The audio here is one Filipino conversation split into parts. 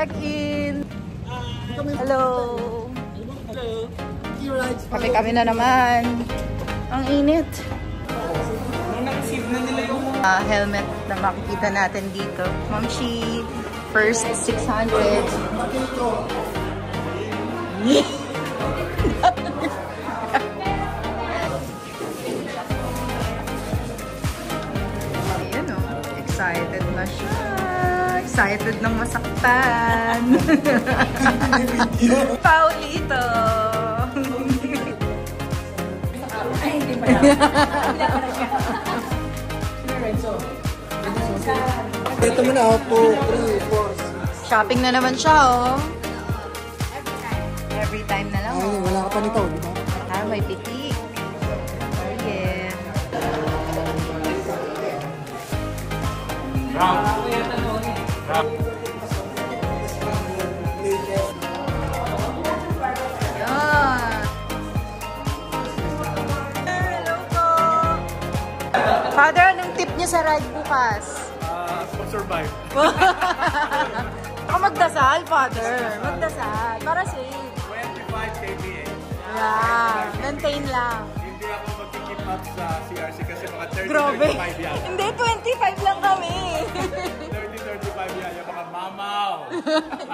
check-in. Hello. Kami na naman. Ang init. Helmet na makikita natin dito. Mamshi, first 600. Ayan o, excited na siya. Excited ng masaktan. Paulito. Ay, hindi pa lang. Ito mo na ako, 3, 4. Shopping na naman siya, oh. Every time na lang, oh. Ay, wala ka pa nito, di ba? Ah, may pitik. Oh, yeah. Hello po. Father, anong tip niyo sa ride bukas? Survive. Ako magdasal, Father. Magdasal. Para safe. 25 kPa. Yeah. Maintain lang. Hindi ako mag-keep up sa CRC kasi mga 30-35 Grabe. yan. Hindi, 25 lang kami. 30-35 yan. Yung mga mamaw.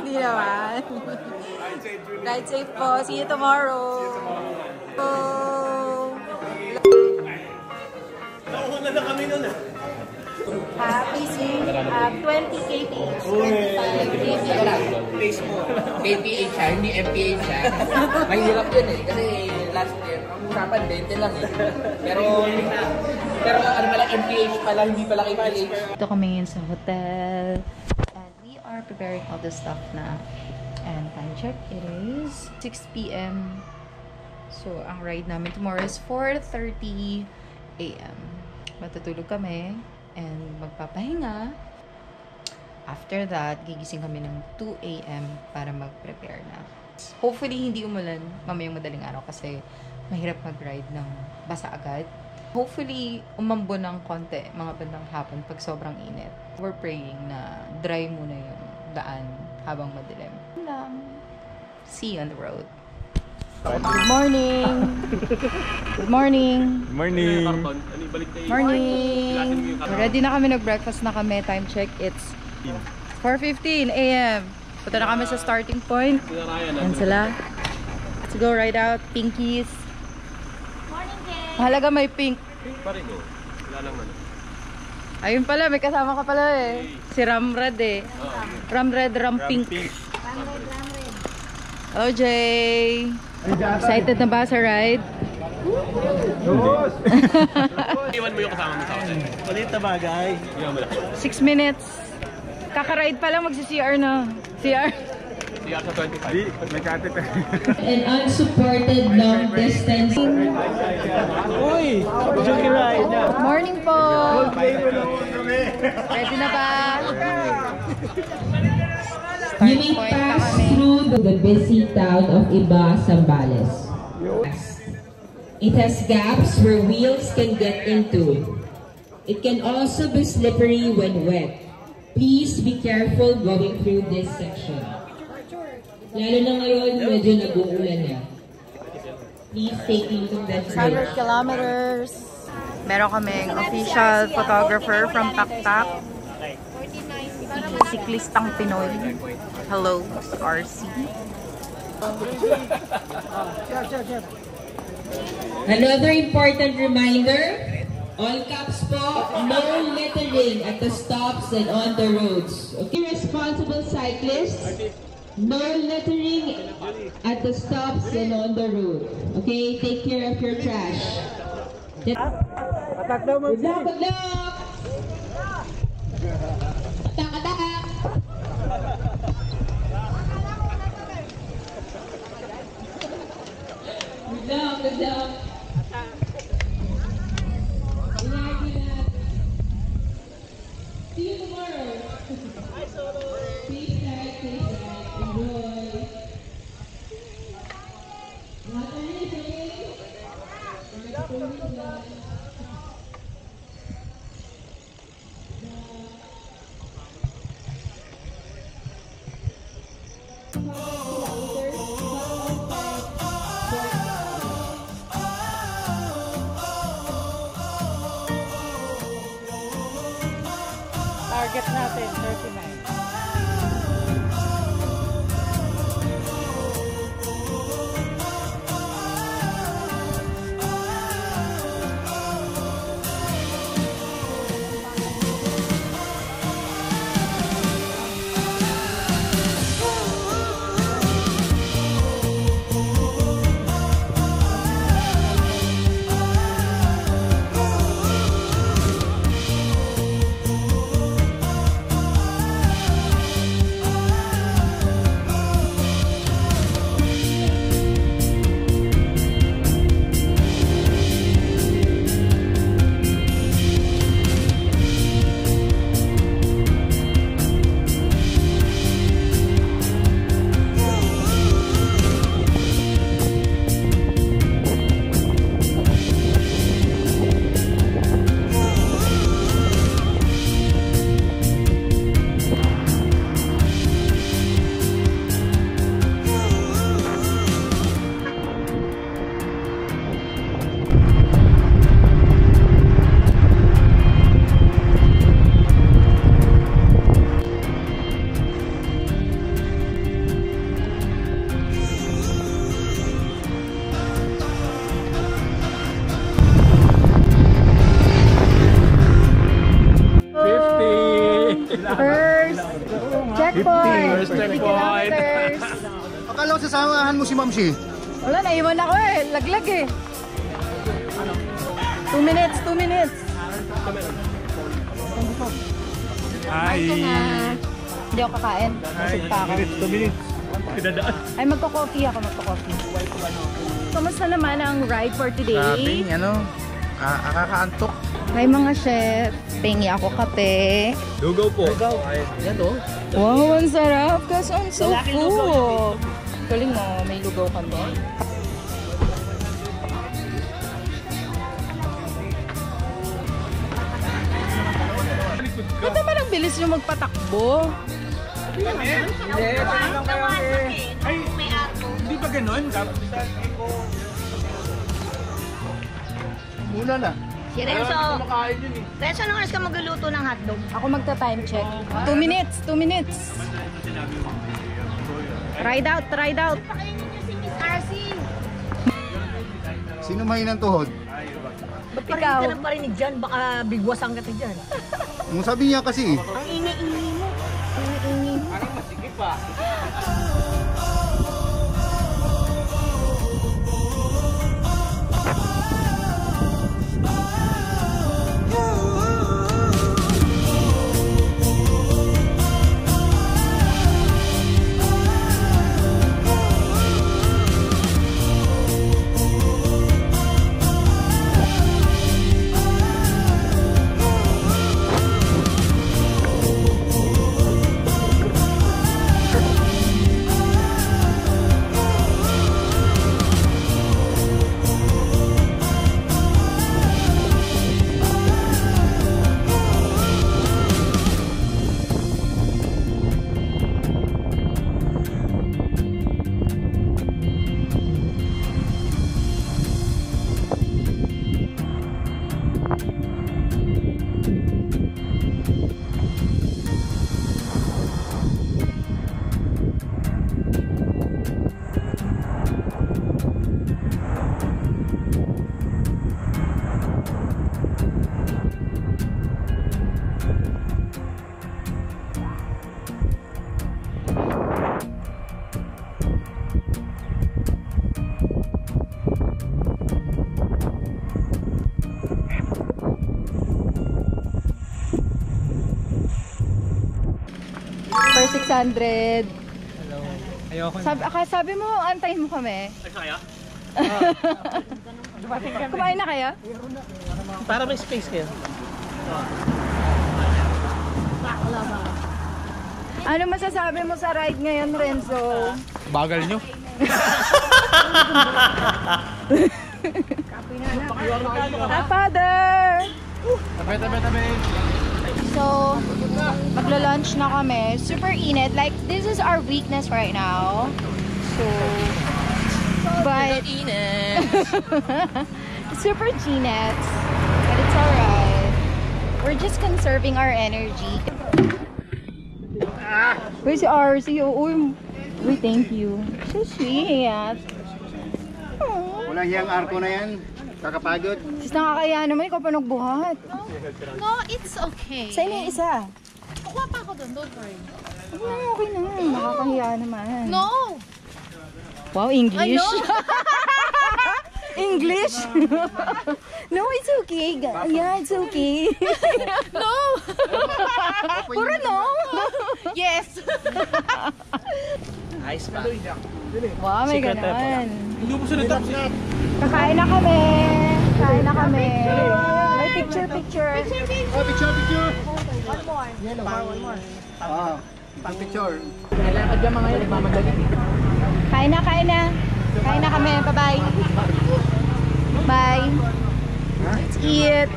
Hindi naman. Ride safe, Julie. Ride safe po. See you tomorrow. Nauuna na kami nun ah. Happy soon. 20 kp. 25 kp. Place mo. KPH siya, hindi MPH siya. Mahirap yun eh. Kasi last year, ang usapan 20 lang eh. Pero ano pala, MPH pala, hindi pala KPH. Ito kami ngayon sa hotel. And we are preparing all the stuff na. And time check, it is 6 p.m. So, ang ride namin tomorrow is 4:30 a.m. Matutulog kami. And magpapahinga. After that, gigising kami ng 2 a.m. para mag-prepare na. Hopefully, hindi umulan mamayang madaling araw kasi mahirap mag-ride ng basa agad. Hopefully, umambo ng konti mga bandang hapon pag sobrang init. We're praying na dry muna yung daan habang madilim. See you on the road. Good morning! Good morning! Morning. Morning! Ready na kami, nag-breakfast na kami. Time check, it's 4:15 a.m. Punta na kami sa starting point. Yan sila. Let's go ride out. Pinkies. Morning, Ken! Mahalaga may pink. Pink pa rin oh. Wala lang man. Ayun pala, may kasama ka pala eh. Si Ramred eh. Ramred, Rampink. Hello, Jay! Excited na ba sa ride? Iwan mo yung kasama mo sa akin. Ulit na bagay. 6 minutes. Kaka-ride pa lang, magsi-CR na. CR. CR sa 25. Nagkatipid. An unsupported long distance. Uy! Jockey ride. Morning po! Ready na ba? You may pass through the busy town of Iba, Zambales. It has gaps where wheels can get into. It can also be slippery when wet. Please be careful going through this section. Lalo na ngayon, medyo nag-uulan na. Please take note of that. 100 kilometers. Meron kaming official photographer from Taktak. Siklistang Pinoy. Hello, RC. Another important reminder, all caps po, no littering at the stops and on the roads. Okay, responsible cyclists, no littering at the stops and on the road. Okay, take care of your trash. Good luck, good luck! Atak-atak! Good luck, good luck! See you tomorrow. Bye, Solo. Peace out, enjoy. Target natin, 39. Checkpoint! First 50 checkpoint. kilometers. Akala ko sasamahan mo si Mamsi. Wala, naiwan ako eh. Laglag eh. 2 minutes, 2 minutes. Ay. Hindi ako kakain. Busog pa ako. 2 minutes. Pinadaan. Ay, magko-coffee ako, magko-coffee. Kamusta naman ang ride for today? Akakaantok. Hi mga chef. Pengi ako kape. Lugaw po. Yan to. Wow, ang sarap. Kasi I'm so full. Galing mo, may lugaw kami. Ba't naman ang bilis nyo magpatakbo? Hindi ba ganun? Muna na. Si Renzo, Renzo, anong oras ka magluluto ng hotdog? Ako magta-time check. 2 minutes, 2 minutes. Ride out, ride out. Pakainin niyo si Miss RC. Sino mahinang tuhod? Ba't Ikaw. ka ng parinig dyan? Baka bigwasan ka dyan. Ang sabi niya kasi, Ang ingay-ingay mo. Ingay-ingay mo. For 600. Ayoko. Sabi mo, antayin mo kami. Kaya? Kumain na kaya? Para may space kayo. Ano masasabi mo sa ride ngayon, Renzo? bagal nyo. Hi, Father! Tabi. So, Maglo-lunch na kami. Super init. Like, this is our weakness right now. So, but... super chinets. But it's alright. We're just conserving our energy. Where's si RC? Uy, thank you. So sweet. Walang hiyang arko na yan. Kakapagod. Sis, nakakaya naman. Ikaw pa nagbuhat. No, it's okay. Sa inyo isa. Kuha pa ako doon, don't worry. Okay na. Nakakahiya naman. No! Wow, English. Ano? English? No, it's okay. Yeah, it's okay. No! Puro no? Yes! Ayos pa. Wow, may ganon. Hindi mo sunod tapos na. Kakain na kami. Kain na kami. May picture. Oh, picture. One more. Ah, pang picture. Kailangan dyan mga yun, nagmamadali. Kain na. Kain na kami. Bye-bye. Bye. Let's eat.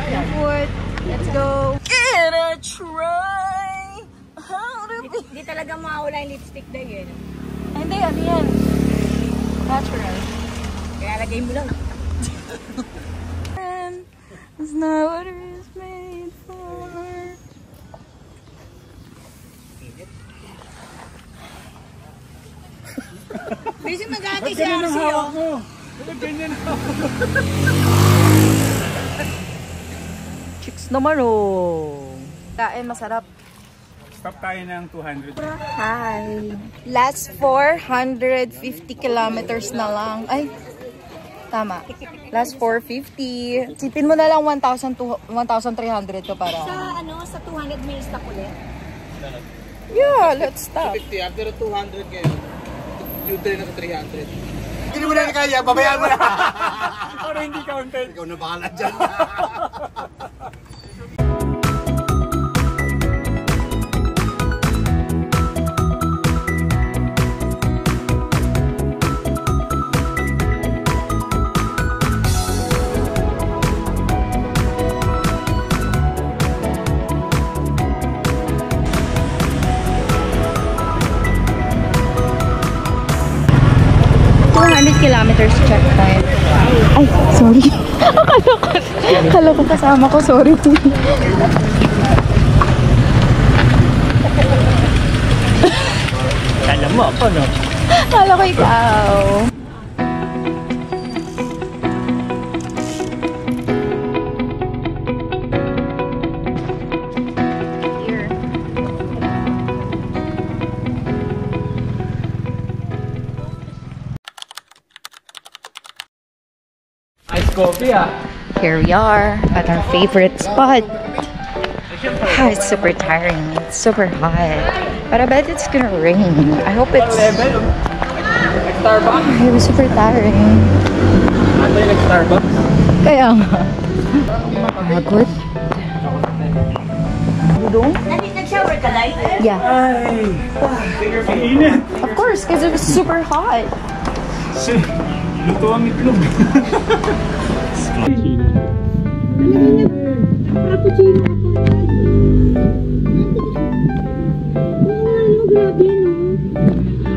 Some food. Let's go. Gonna try. Hindi talaga mawala yung lipstick na yun. Hindi, ano yan? Natural. Kaya lagay mo lang. It's not what it is made for. Busy mag-ati si RC, oh. Chicks naman, oh. Kain, masarap. Stop tayo ng 200. Hi. Last 450 kilometers na lang. Ay, tama. Last 450. Sipin mo na lang 1,300 to para. Sa 200 may stop ulit. Yeah, let's stop. 50, after 200 kayo. Yung na sa 300. Hindi mo na kaya, babayaan mo na. Pero hindi counted. Ikaw na bahala dyan. Kilometers checkpoint. Ay, sorry. Akala ko kasama ko, sorry. Alam mo ako, no? Akala ko ikaw. Here. Coffee Here we are at our favorite spot. It's super tiring. It's super hot. But I bet it's gonna rain. I hope it's... Starbucks? It was super tiring. Ano yung nag-Starbucks? Kaya nga. Pagod. Budong? Nag-shower ka, Day? Yeah. Ay! Init! Of course, because it was super hot. Luto ang itlog.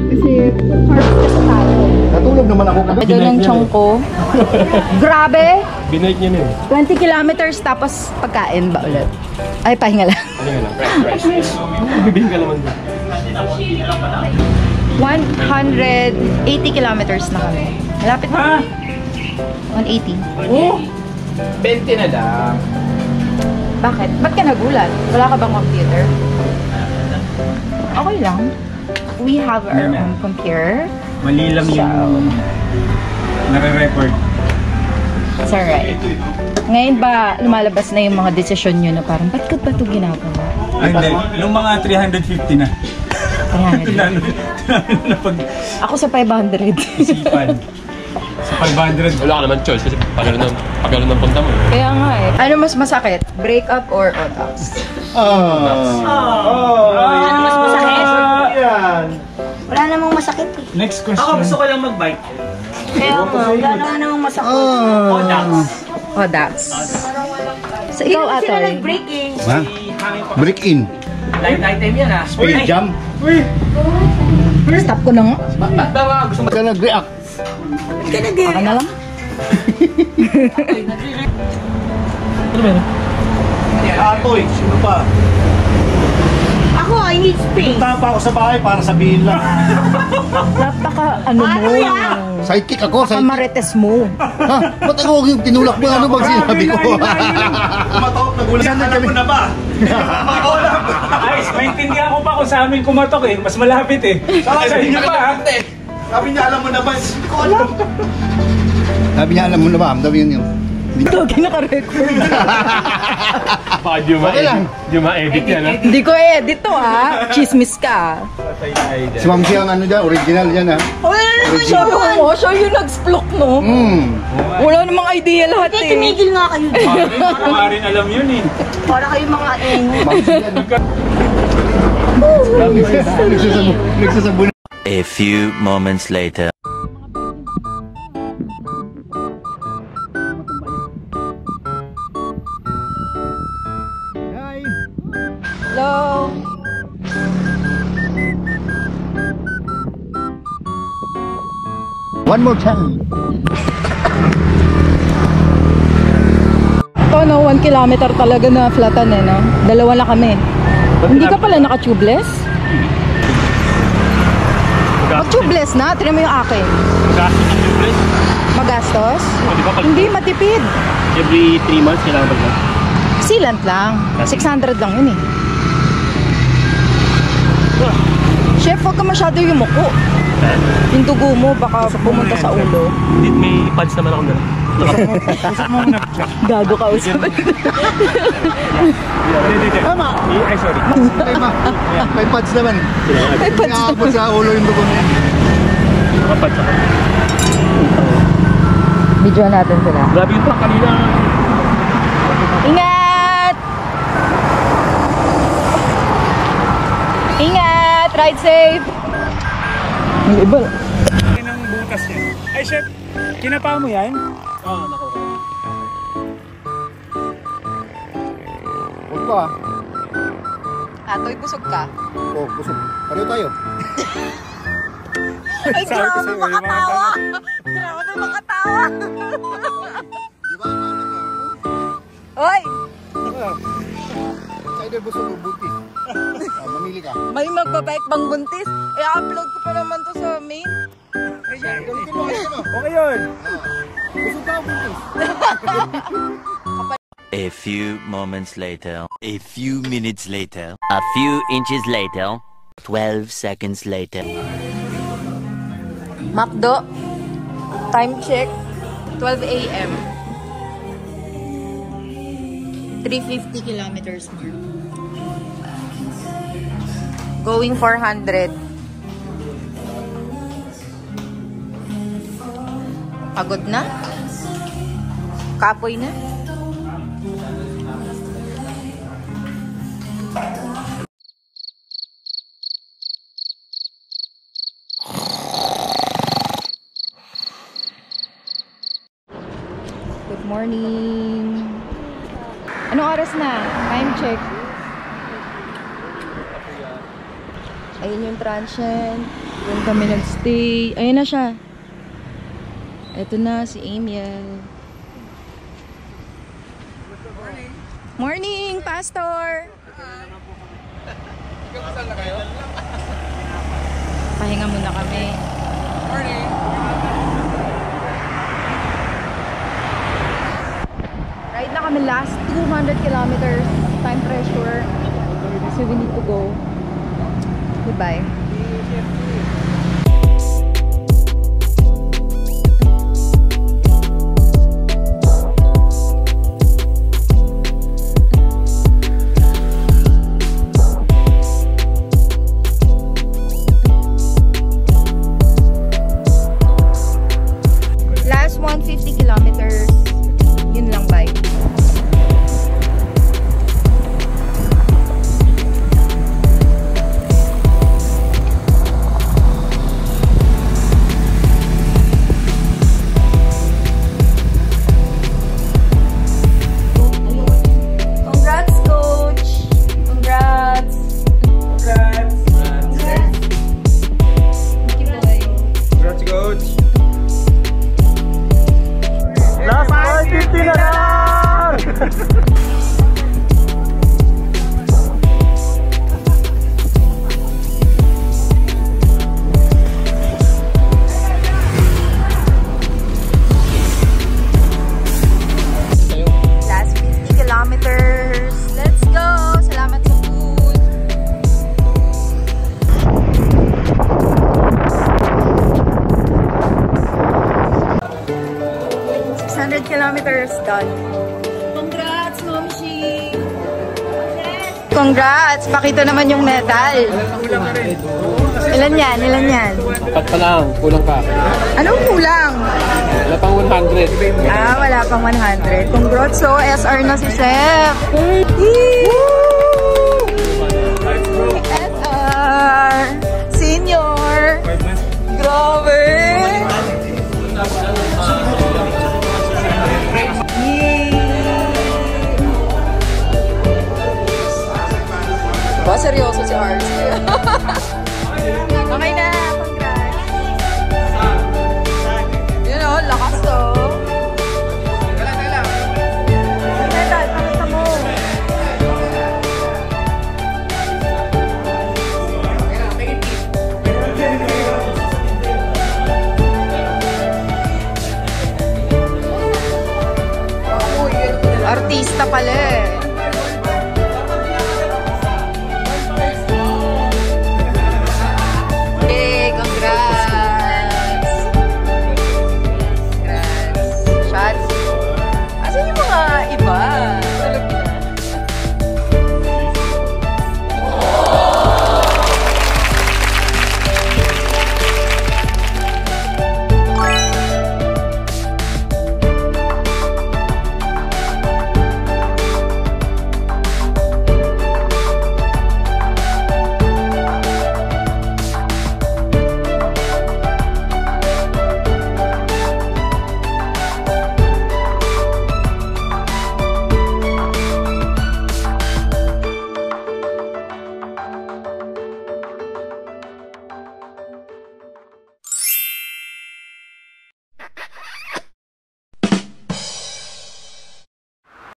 Kasi carbs kasi tayo. Natulog naman ako. Ito ng chong ko. Grabe! Binight niya na yun. 20 kilometers tapos pagkain ba ulit? Ay, pahinga lang. Ano nga lang? Fresh. Bibigyan ka naman doon. 180 kilometers na kami. Malapit na. 180. Oh! 20 na lang. Bakit? Ba't ka nagulat? Wala ka bang computer? Okay lang. We have our own computer. Mali lang yung nare-record. It's alright. Ngayon ba lumalabas na yung mga desisyon nyo na parang, ba't ko ba ito ginagawa? Ay, hindi. Nung mga 350 na. Ayan. Tinano na Ako sa 500. pag-isipan. Sa 500. Wala ka naman choice kasi pagano ng punta mo. Kaya nga eh. Ano mas masakit? Break up or otax? Ano mas masakit? Yan. Wala namang masakit eh. Next question. Ako gusto ko lang mag-bike. Kaya wala namang masakit. Otax. So ikaw, Sila Atoy? nag-break eh. Ha? Break in. Light item yan ah. Speed jump. Stop ko na nga. Ba't ba mga gusto mo? Ba't ka nag-react? Baka na lang. Atoy, sino pa? Ako, I need space. Punta pa ako sa bahay para sabihin lang. Napaka ano mo. Sidekick ako, sidekick. Kamarites mo. Ha? Ba't ako yung tinulak mo? Ano bang sinabi ko? Kumatok, nagulat. Alam mo na ba? Ayos, maintindihan ko pa kung sa amin kumatok eh. Mas malapit eh. Sa inyo pa ha? Sabi niya, alam mo na ba? Hindi ko alam. Sabi niya, alam mo na ba? Sabi yun. Togi naka-record. Baka Okay lang. di ma-edit yan ha. Hindi ko edit to ah. Chismis ka. Si Ma'am Siya ang ano dyan, original dyan ha. Sabi mo, siya yung nag-splok no? Wala namang idea lahat eh. Tumigil nga kayo. Mga rin alam yun eh. Para kayo mga engo. Nagsasabon. A few moments later. Hello? One more time. Ito no, 1 kilometer talaga na flatan eh no? Dalawa lang kami. Hindi ka pala naka-tubeless? Mag-tubeless na, tignan mo yung akin. Magastos? Hindi, matipid. Every 3 months kailangan ba? Sealant lang. 600 lang yun eh. Chef, huwag ka masyado yumuko. Yung dugo mo baka pumunta sa ulo. Hindi, may pads naman ako na. Gago ka usap. Tama. Ay, sorry. May pads naman. May pads Nakakapot sa ulo yung dugo niya. Nakapads ako. Video natin sila. Grabe yun pa kanina. Ingat! Ingat! Ride safe! Ang iba. Yan ang butas yan. Ay, chef, kinapa mo yan? Oo, nakuha. Huwag ko ah. Atoy, busog ka. Oh, busog. Pareho tayo. Ay, grabe makatawa! Grabe makatawa! Di ba? Oy! Sa either busog o buntis. Mamili ka. May magbabike bang buntis? I-upload ko pa naman to sa main. Galitin mo, galitin mo. Okay yun. Busog ka o buntis? A few moments later. A few minutes later. A few inches later. 12 seconds later. Macdo. Time check. 12 a.m. 350 kilometers more. Going 400. Pagod na? Kapoy na? Good morning. Anong oras na? Time check. Ayun yung transient. Doon kami nagstay. Ayun na siya. Ito na si Amiel. Morning, Pastor! Pahinga muna kami. Morning! Ride na kami last 200 kilometers. Time pressure. So we need to go. Goodbye. Last 150 kilometers. Yun lang, bye. years done. Congrats, Momshi! Congrats! Pakita naman yung medal. Ilan yan? Ilan yan? Apat pa lang, kulang pa. Anong kulang? Wala pang 100. Ah, wala pang 100. Congrats, so SR na si Chef. SR! Senior! Grabe! Ba, seryoso si Archie.